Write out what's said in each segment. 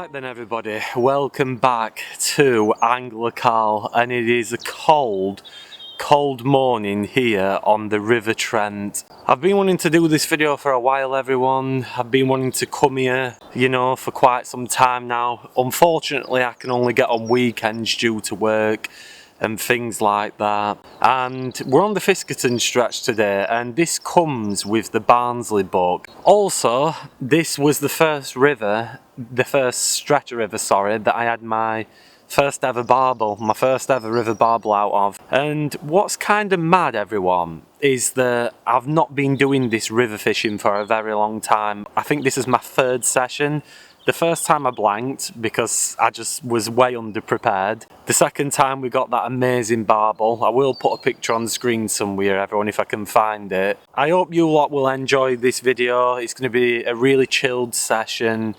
Right then everybody, welcome back to Anglo-Cal, and it is a cold morning here on the River Trent. I've been wanting to do this video for a while everyone. I've been wanting to come here, for quite some time now. Unfortunately I can only get on weekends due to work and things like that. And we're on the Fiskerton stretch today, and this comes with the Barnsley book. Also, this was the first stretch of river, that I had my first ever river barbel out of. And what's kind of mad, everyone, is that I've not been doing this river fishing for a very long time. I think this is my third session. The first time I blanked because I just was way underprepared. The second time we got that amazing barbel. I will put a picture on the screen somewhere, everyone, if I can find it. I hope you lot will enjoy this video. It's going to be a really chilled session.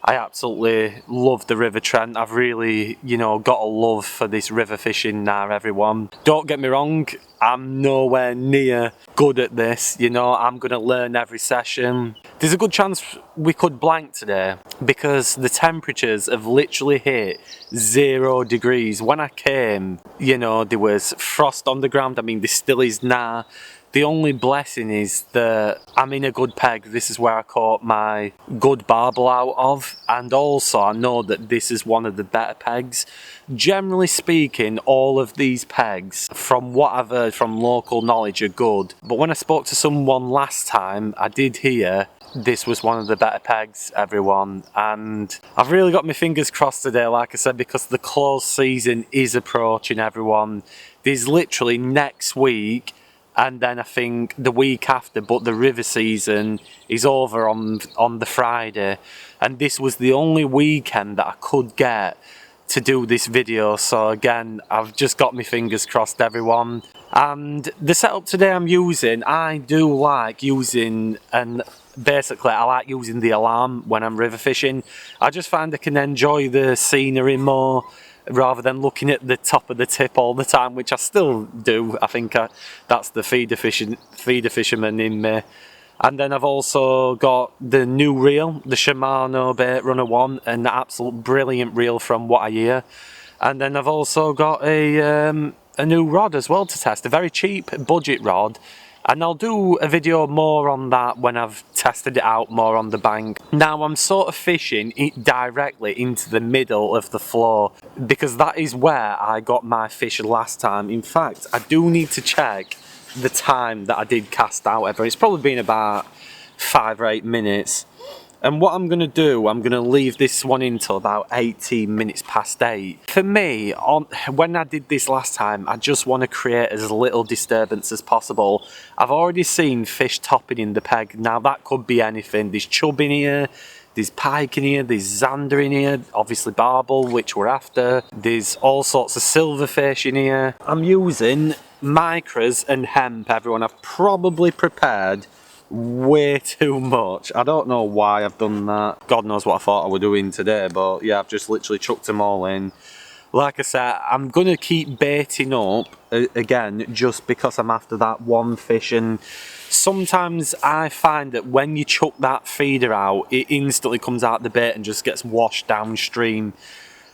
I absolutely love the River Trent. I've really, got a love for this river fishing now, everyone. Don't get me wrong, I'm nowhere near good at this, I'm going to learn every session. There's a good chance we could blank today because the temperatures have literally hit 0 degrees. When I came, there was frost on the ground. I mean, there still is now. The only blessing is that I'm in a good peg. This is where I caught my good barbel out of, and also I know that this is one of the better pegs. Generally speaking, all of these pegs, from what I've heard from local knowledge, are good. But when I spoke to someone last time, I did hear this was one of the better pegs, everyone. And I've really got my fingers crossed today, like I said, because the close season is approaching, everyone. There's literally next week, and then I think the week after, but the river season is over on the Friday, and this was the only weekend that I could get to do this video. So again, I've just got my fingers crossed, everyone. And the setup today I'm using, I do like using, and basically I like using the alarm when I'm river fishing. I just find I can enjoy the scenery more rather than looking at the top of the tip all the time, which I still do. I think that's the feeder fisherman in me. And then I've also got the new reel, the Shimano Bait Runner 1, an absolute brilliant reel from what I hear. And then I've also got a new rod as well to test, a very cheap budget rod. And I'll do a video more on that when I've tested it out more on the bank. Now I'm sort of fishing it directly into the middle of the flow because that is where I got my fish last time. In fact, I do need to check the time that I did cast out ever. It's probably been about 5 or 8 minutes. And what I'm going to do, I'm going to leave this one until about 18 minutes past 8. For me, when I did this last time, I just want to create as little disturbance as possible. I've already seen fish topping in the peg. Now that could be anything. There's chub in here, there's pike in here, there's zander in here, obviously barbel, which we're after. There's all sorts of silverfish in here. I'm using micras and hemp, everyone. I've probably prepared way too much. I don't know why I've done that. God knows what I thought I was doing today, but yeah, I've just literally chucked them all in. Like I said, I'm gonna keep baiting up again just because I'm after that one fish, and sometimes I find that when you chuck that feeder out, it instantly comes out the bait and just gets washed downstream.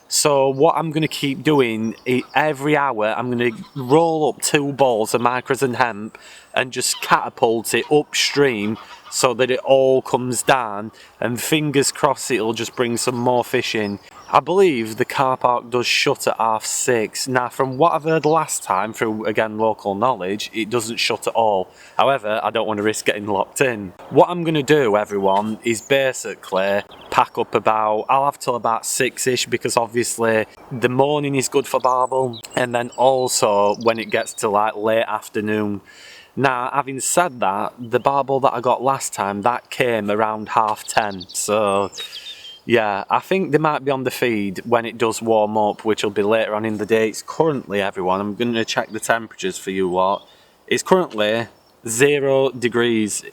So what I'm going to keep doing, every hour I'm going to roll up 2 balls of micras and hemp and just catapult it upstream so that it all comes down, and fingers crossed it'll just bring some more fish in. I believe the car park does shut at 6:30. Now from what I've heard last time through, again, local knowledge, it doesn't shut at all. However, I don't want to risk getting locked in. What I'm going to do, everyone, is basically pack up I'll have till about 6ish, because obviously the morning is good for barbel, and then also when it gets to like late afternoon. Now, having said that, the barbel that I got last time, that came around 10:30, so yeah, I think they might be on the feed when it does warm up, which will be later on in the day. It's currently, everyone, I'm going to check the temperatures for you lot. It's currently 0 degrees.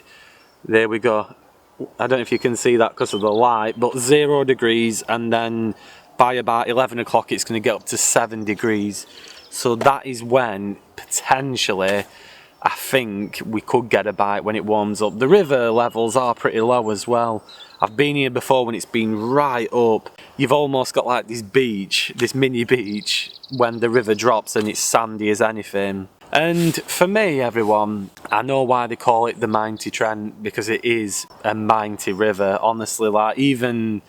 There we go. I don't know if you can see that because of the light, but 0 degrees, and then by about 11 o'clock it's going to get up to 7 degrees. So that is when potentially I think we could get a bite when it warms up. The river levels are pretty low as well. I've been here before when it's been right up. You've almost got like this beach, this mini beach, when the river drops and it's sandy as anything. And for me, everyone, I know why they call it the Mighty Trent, because it is a mighty river. Honestly, like even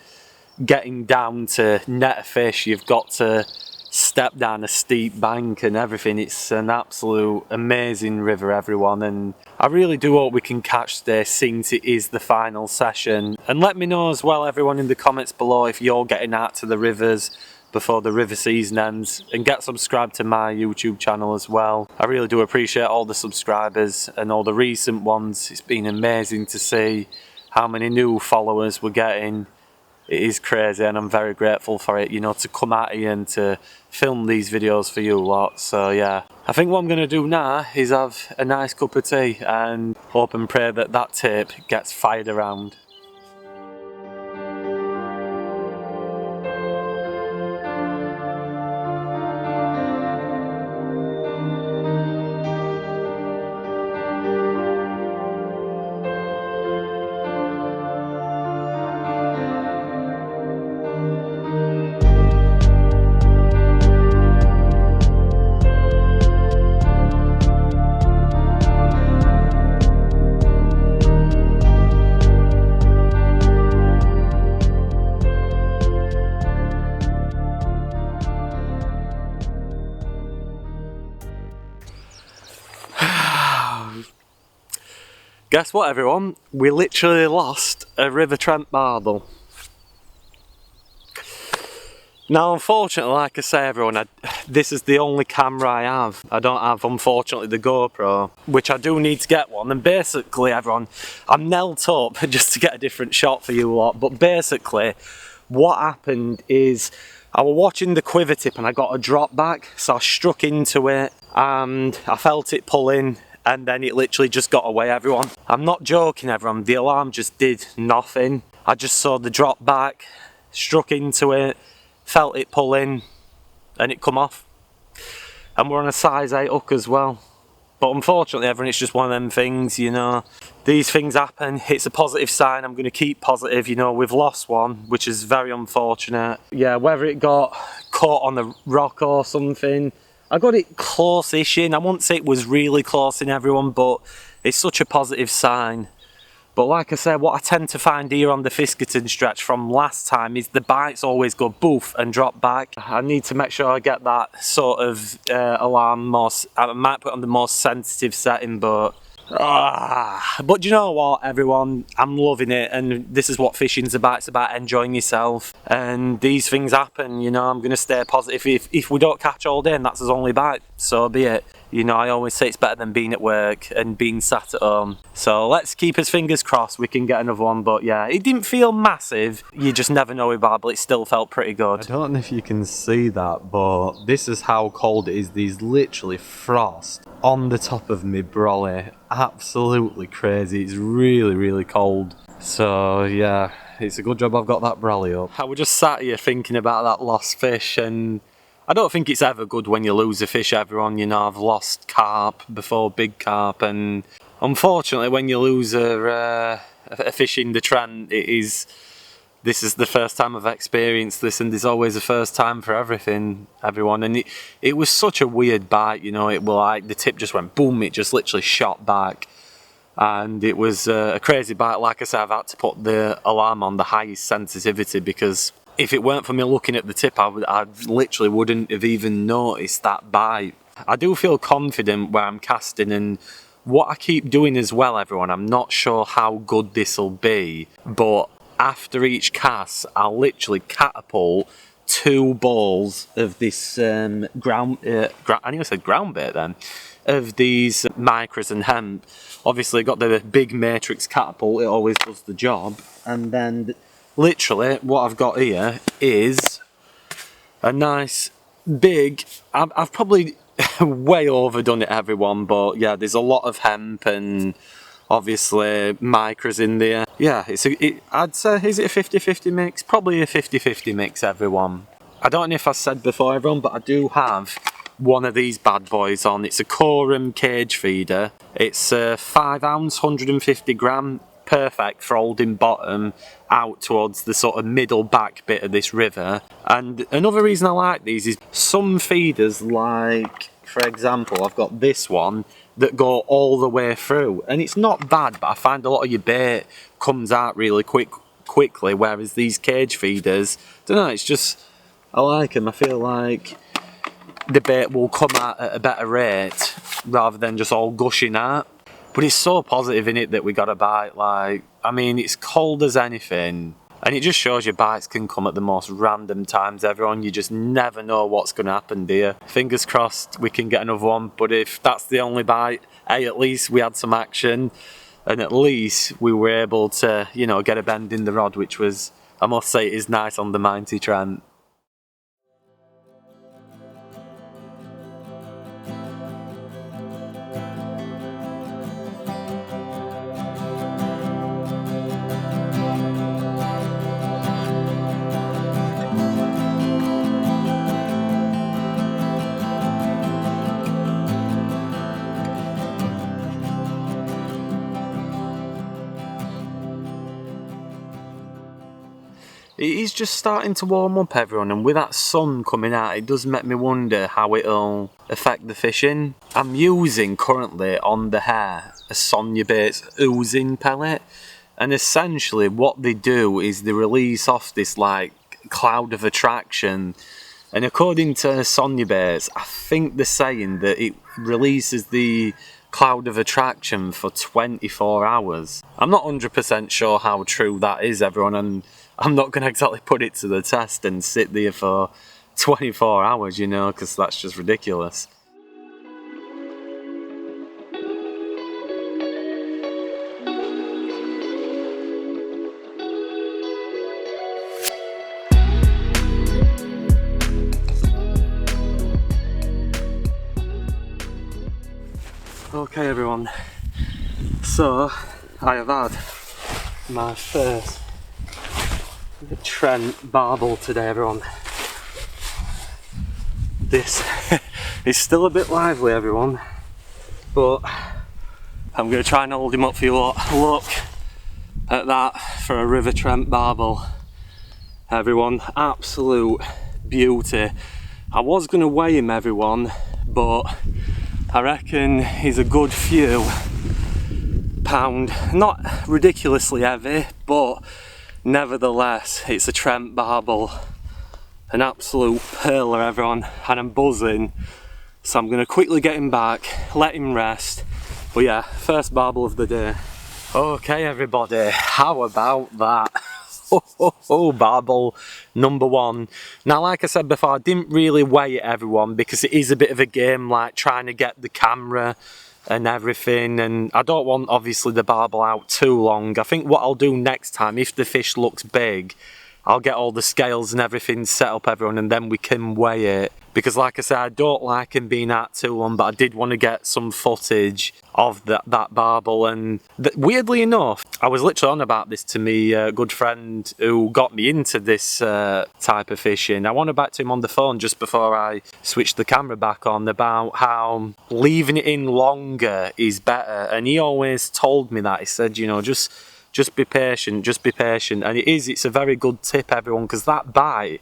getting down to net a fish, you've got to step down a steep bank and everything. It's an absolute amazing river, everyone, and I really do hope we can catch this since it is the final session. And let me know as well, everyone, in the comments below if you're getting out to the rivers before the river season ends, and get subscribed to my YouTube channel as well. I really do appreciate all the subscribers and all the recent ones. It's been amazing to see how many new followers we're getting. It is crazy and I'm very grateful for it, you know, to come out here and to film these videos for you lot. So yeah, I think what I'm going to do now is have a nice cup of tea and hope and pray that that tape gets fired around. Guess what, everyone? We literally lost a river Trent Barbel. Now, unfortunately, like I say, everyone, this is the only camera I have. I don't have, unfortunately, the GoPro, which I do need to get one. And basically, everyone, I'm knelt up just to get a different shot for you lot. But basically, what happened is I was watching the quiver tip and I got a drop back. So I struck into it and I felt it pulling. And then it literally just got away, everyone. I'm not joking, everyone. The alarm just did nothing. I just saw the drop back, struck into it, felt it pull in, and it come off. And we're on a size 8 hook as well. But unfortunately, everyone, it's just one of them things, you know. These things happen. It's a positive sign. I'm going to keep positive. You know, we've lost one, which is very unfortunate. Yeah, whether it got caught on the rock or something, I got it close-ish in. I won't say it was really close in, everyone, but it's such a positive sign. But like I said, what I tend to find here on the Fiskerton stretch from last time is the bites always go boof and drop back. I need to make sure I get that sort of alarm more. I might put on the most sensitive setting, but you know what, everyone, I'm loving it, and this is what fishing's about. It's about enjoying yourself, and these things happen, you know. I'm going to stay positive. If we don't catch all day and that's his only bite, so be it. You know, I always say it's better than being at work and being sat at home. So let's keep his fingers crossed we can get another one. But yeah, it didn't feel massive. You just never know with Barbel. It still felt pretty good. I don't know if you can see that, but this is how cold it is. There's literally frost on the top of my brolly. Absolutely crazy. It's really, really cold. So yeah, it's a good job I've got that brolly up. I was just sat here thinking about that lost fish, and I don't think it's ever good when you lose a fish, everyone. You know, I've lost carp before, big carp, and unfortunately when you lose a fish in the Trent, this is the first time I've experienced this, and there's always a first time for everything, everyone. And it was such a weird bite, you know. It was like the tip just went boom, it just literally shot back. And it was a crazy bite. Like I said, I've had to put the alarm on the highest sensitivity, because if it weren't for me looking at the tip, I literally wouldn't have even noticed that bite. I do feel confident where I'm casting, and what I keep doing as well, everyone, I'm not sure how good this will be, but after each cast, I'll literally catapult 2 balls of this I nearly said ground bait then, of these micros and hemp. Obviously got the big matrix catapult, it always does the job. And then literally what I've got here is a nice big, I've probably way overdone it, everyone, but yeah, there's a lot of hemp and obviously micros in there. Yeah, I'd say, is it a 50-50 mix? Probably a 50-50 mix, everyone. I don't know if I said before, everyone, but I do have one of these bad boys on. It's a Corum cage feeder. It's 5 ounce, 150 gram, perfect for holding bottom out towards the sort of middle back bit of this river. And another reason I like these is some feeders, like for example I've got this one, that go all the way through, and it's not bad, but I find a lot of your bait comes out really quickly, whereas these cage feeders, don't know, it's just, I like them. I feel like the bait will come out at a better rate rather than just all gushing out. But it's so positive in it that we got a bite. Like, I mean, it's cold as anything, and it just shows you bites can come at the most random times, everyone. You just never know what's going to happen, do you? Fingers crossed we can get another one, but if that's the only bite, hey, at least we had some action, and at least we were able to, you know, get a bend in the rod, which was, I must say, is nice on the mighty Trent. It is just starting to warm up, everyone, and with that sun coming out, it does make me wonder how it'll affect the fishing. I'm using currently on the hair a Sonia Baits oozing pellet, and essentially what they do is they release off this like cloud of attraction, and according to Sonia Baits, I think they're saying that it releases the cloud of attraction for 24 hours. I'm not 100% sure how true that is, everyone, and I'm not going to exactly put it to the test and sit there for 24 hours, you know, because that's just ridiculous. Okay, everyone, so I have had my first Trent Barbel today, everyone. This is still a bit lively, everyone, but I'm going to try and hold him up for you lot. Look at that for a river Trent Barbel, everyone. Absolute beauty. I was going to weigh him, everyone, but I reckon he's a good few pound. Not ridiculously heavy, but nevertheless, it's a Trent Barbel, an absolute pearler, everyone, and I'm buzzing. So I'm going to quickly get him back, let him rest. But yeah, first Barbel of the day. Okay, everybody, how about that? Barbel number one. Now, like I said before, I didn't really weigh it, everyone, because it is a bit of a game, like trying to get the camera and everything, and I don't want obviously the barbel out too long. I think what I'll do next time, if the fish looks big, I'll get all the scales and everything set up, everyone, and then we can weigh it. Because like I said, I don't like him being out too long, but I did want to get some footage of that barbel. And weirdly enough, I was literally on about this to me good friend who got me into this type of fishing. I wanted back to him on the phone just before I switched the camera back on about how leaving it in longer is better. And he always told me that. He said, you know, just be patient, and it's a very good tip, everyone, because that bite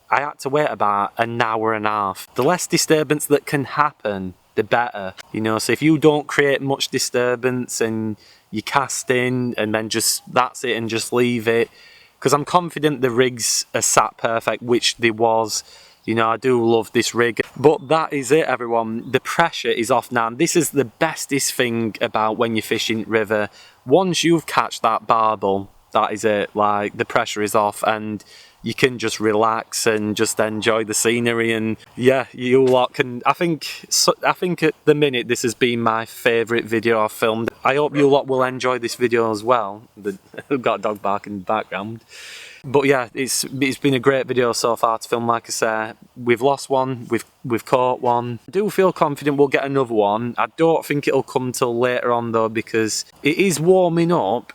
I had to wait about an hour and a half. The less disturbance that can happen, the better, you know. So if you don't create much disturbance and you cast in and then just that's it and just leave it, because I'm confident the rigs are sat perfect, which they was. You know, I do love this rig. But that is it, everyone. The pressure is off now. And this is the bestest thing about when you're fishing river. Once you've catched that barbel, that is it. Like, the pressure is off and you can just relax and just enjoy the scenery. And yeah, you lot can, I think at the minute this has been my favourite video I've filmed. I hope you lot will enjoy this video as well. We've got a dog barking in the background. But yeah, it's been a great video so far to film. Like I say, we've lost one, we've caught one. I do feel confident we'll get another one. I don't think it'll come till later on though, because it is warming up.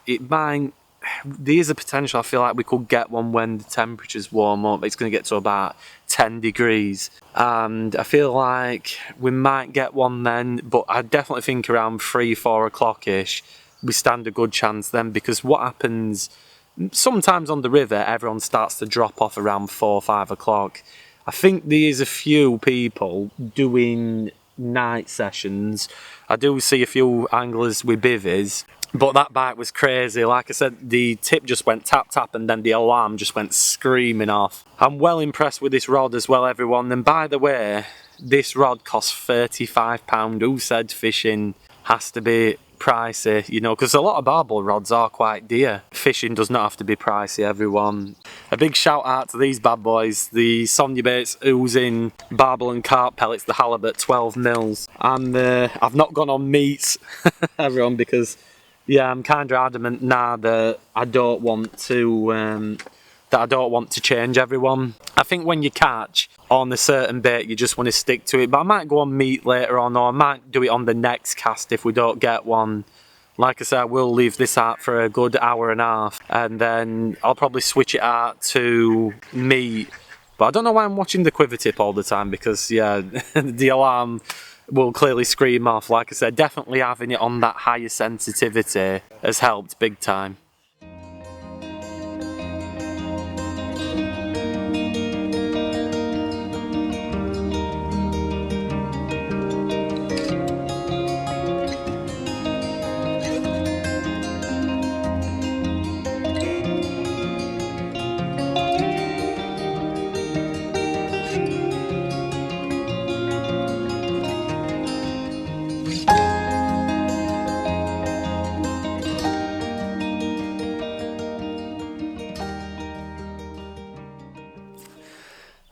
There is a potential, I feel like we could get one when the temperatures warm up. It's going to get to about 10 degrees, and I feel like we might get one then, but I definitely think around 3-4 o'clock ish we stand a good chance then, because what happens sometimes on the river, everyone starts to drop off around 4-5 o'clock. I think there is a few people doing night sessions. I do see a few anglers with bivvies, but that bite was crazy. Like I said, the tip just went tap tap and then the alarm just went screaming off. I'm well impressed with this rod as well, everyone. And by the way, this rod costs £35. Who said fishing has to be pricey, you know, because a lot of barbel rods are quite dear. Fishing does not have to be pricey, everyone. A big shout out to these bad boys, the Sonia Baits oozing barbel and carp pellets, the halibut 12 mils. And I've not gone on meat, everyone, because yeah, I'm kind of adamant now that I don't want to change, everyone. I think when you catch on a certain bait, you just want to stick to it. But I might go on meat later on, or I might do it on the next cast if we don't get one. Like I said, I will leave this out for a good hour and a half, and then I'll probably switch it out to meat. But I don't know why I'm watching the quiver tip all the time, because yeah, the alarm will clearly scream off. Like I said, definitely having it on that higher sensitivity has helped big time.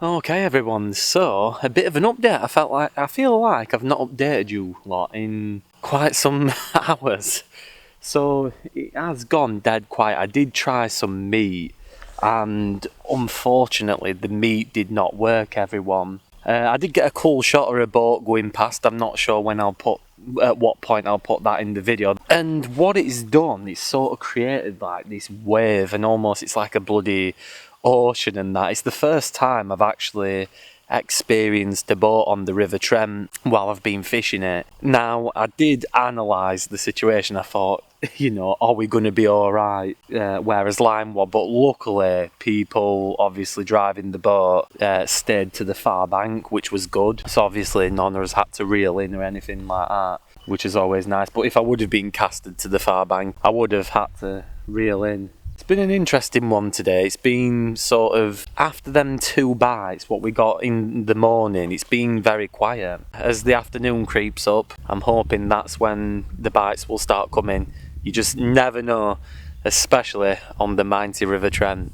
Okay everyone, so a bit of an update. I feel like I've not updated you lot in quite some hours. So it has gone dead quiet. I did try some meat, and unfortunately the meat did not work, everyone. I did get a cool shot of a boat going past. I'm not sure at what point I'll put that in the video. And what it's done, it's sort of created like this wave, and almost it's like a bloody ocean and that. It's the first time I've actually experienced a boat on the River Trent while I've been fishing it. Now, I did analyse the situation. I thought, you know, are we going to be alright? Whereas line was, but luckily people obviously driving the boat stayed to the far bank, which was good. So obviously none of us had to reel in or anything like that, which is always nice. But if I would have been casted to the far bank, I would have had to reel in. It's been an interesting one today. It's been sort of, after them 2 bites, what we got in the morning, it's been very quiet. As the afternoon creeps up, I'm hoping that's when the bites will start coming. You just never know, especially on the mighty River Trent.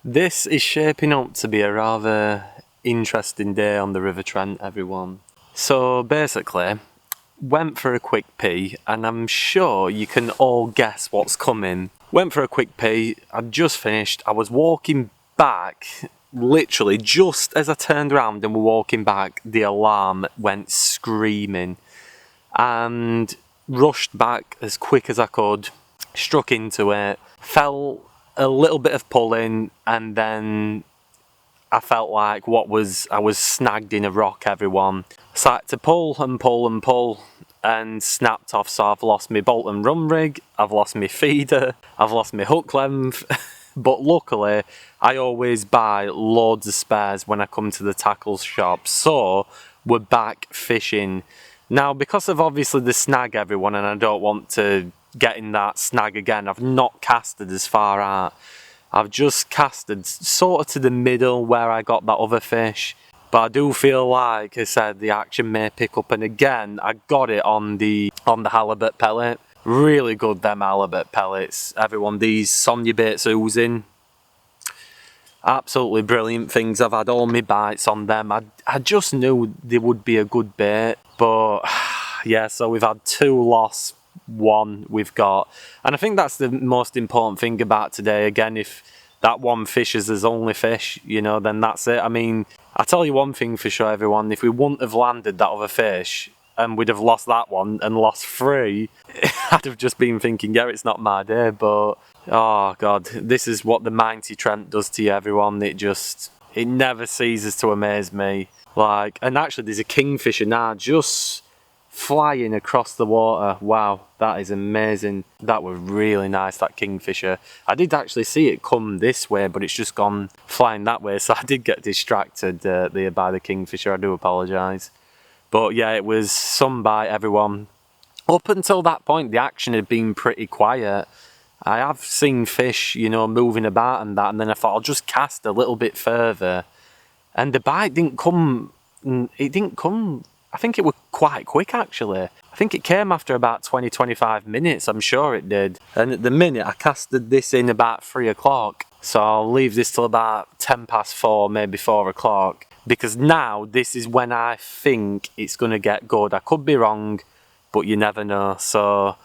This is shaping up to be a rather interesting day on the River Trent, everyone. So basically, went for a quick pee, and I'm sure you can all guess what's coming. Went for a quick pee, I'd just finished, I was walking back, literally just as I turned around and were walking back, the alarm went screaming, and rushed back as quick as I could, struck into it, felt a little bit of pulling, and then I felt like I was snagged in a rock, everyone. So I had to pull and pull and pull, and snapped off. So I've lost my bolt and run rig, I've lost my feeder, I've lost my hook length. But luckily, I always buy loads of spares when I come to the tackle shop. So we're back fishing. Now, because of obviously the snag, everyone, and I don't want to get in that snag again, I've not casted as far out. I've just casted sort of to the middle where I got that other fish. But I do feel like I said the action may pick up, and again I got it on the halibut pellet. Really good, them halibut pellets, everyone. These Sonia Baits oozing, absolutely brilliant things. I've had all my bites on them. I just knew they would be a good bait, but yeah. So we've had 2 loss, 1 we've got, and I think that's the most important thing about today. Again, if that one fish is his only fish, you know, then that's it. I mean, I tell you one thing for sure, everyone, if we wouldn't have landed that other fish and we'd have lost that one and lost 3, I'd have just been thinking, yeah, it's not my day. But Oh God, this is what the mighty Trent does to you, everyone. It never ceases to amaze me. Like, and actually there's a kingfisher now just flying across the water. Wow, that is amazing. That was really nice, that kingfisher. I did actually see it come this way, but it's just gone flying that way, so I did get distracted there by the kingfisher. I do apologise. But yeah, it was some bite, everyone. Up until that point, the action had been pretty quiet. I have seen fish, you know, moving about and that, and then I thought I'll just cast a little bit further. And the bite didn't come, I think it was quite quick actually. I think it came after about 20-25 minutes, I'm sure it did. And at the minute, I casted this in about 3 o'clock. So I'll leave this till about 10 past 4, maybe 4 o'clock. Because now, this is when I think it's going to get good. I could be wrong, but you never know. So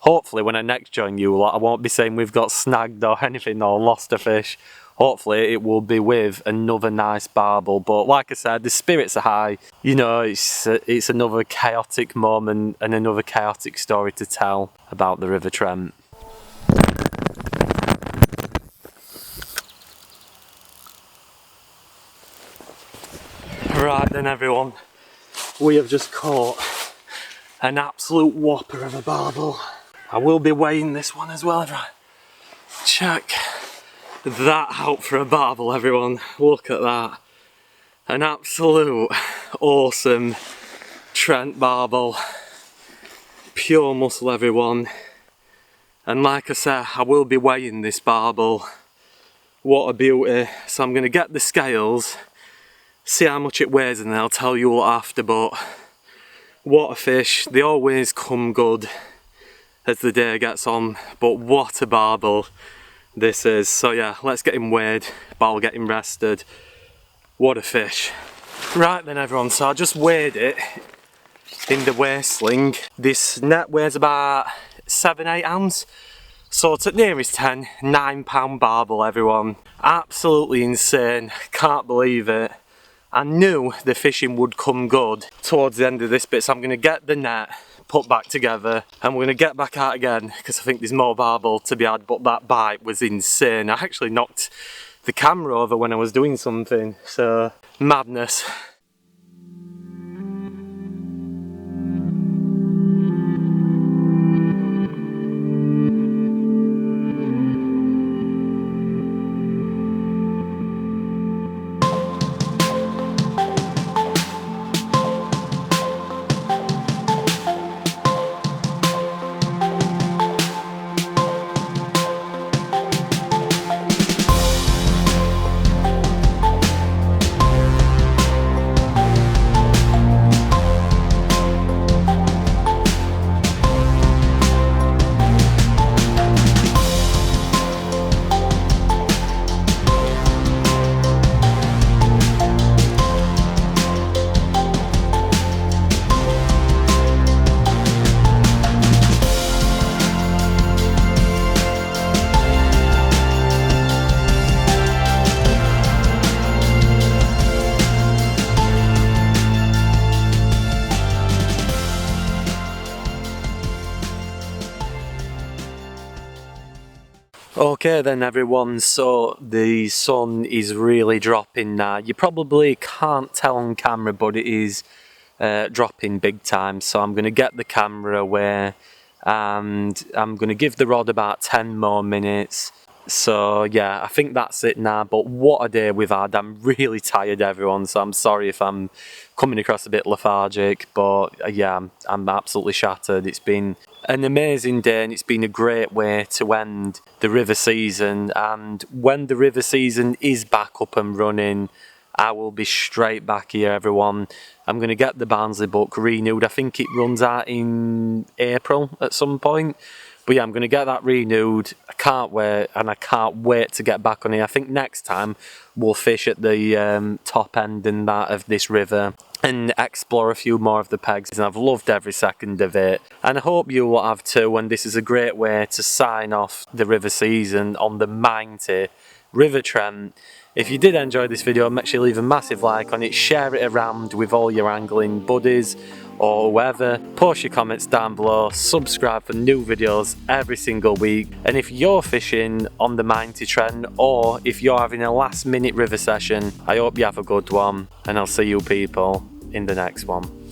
hopefully when I next join you, I won't be saying we've got snagged or anything or lost a fish. Hopefully it will be with another nice barbel. But like I said, the spirits are high. You know, it's another chaotic moment and another chaotic story to tell about the River Trent. Right then everyone, we have just caught an absolute whopper of a barbel. I will be weighing this one as well, everyone. Check that out for a barbel, everyone. Look at that. An absolute awesome Trent Barbel. Pure muscle, everyone. And like I said, I will be weighing this barbel. What a beauty. So I'm going to get the scales, see how much it weighs, and then I'll tell you all after. But what a fish. They always come good as the day gets on. But what a barbel this is. So yeah, let's get him weighed, but I'll get him rested. What a fish. Right then everyone, so I just weighed it in the weigh sling. This net weighs about 7-8 ounce. So it's at nearest 10, £9 barbel, everyone. Absolutely insane, can't believe it. I knew the fishing would come good towards the end of this bit, so I'm going to get the net put back together and we're going to get back out again because I think there's more barbel to be had. But that bite was insane. I actually knocked the camera over when I was doing something, so madness. Okay then everyone, so the sun is really dropping now. You probably can't tell on camera, but it is dropping big time. So I'm going to get the camera away and I'm going to give the rod about 10 more minutes. So yeah, I think that's it now, but what a day we've had. I'm really tired everyone, so I'm sorry if I'm coming across a bit lethargic, but yeah, I'm absolutely shattered. It's been an amazing day and it's been a great way to end the river season, and when the river season is back up and running, I will be straight back here everyone. I'm going to get the Barnsley book renewed. I think it runs out in April at some point. But yeah, I'm going to get that renewed. I can't wait, and I can't wait to get back on here. I think next time we'll fish at the top end and that of this river and explore a few more of the pegs. And I've loved every second of it. And I hope you will have too, and this is a great way to sign off the river season on the mighty River Trent. If you did enjoy this video, make sure you leave a massive like on it, share it around with all your angling buddies. or whoever. Post your comments down below, subscribe for new videos every single week, and if you're fishing on the Mighty Trent or if you're having a last minute river session, I hope you have a good one, and I'll see you people in the next one.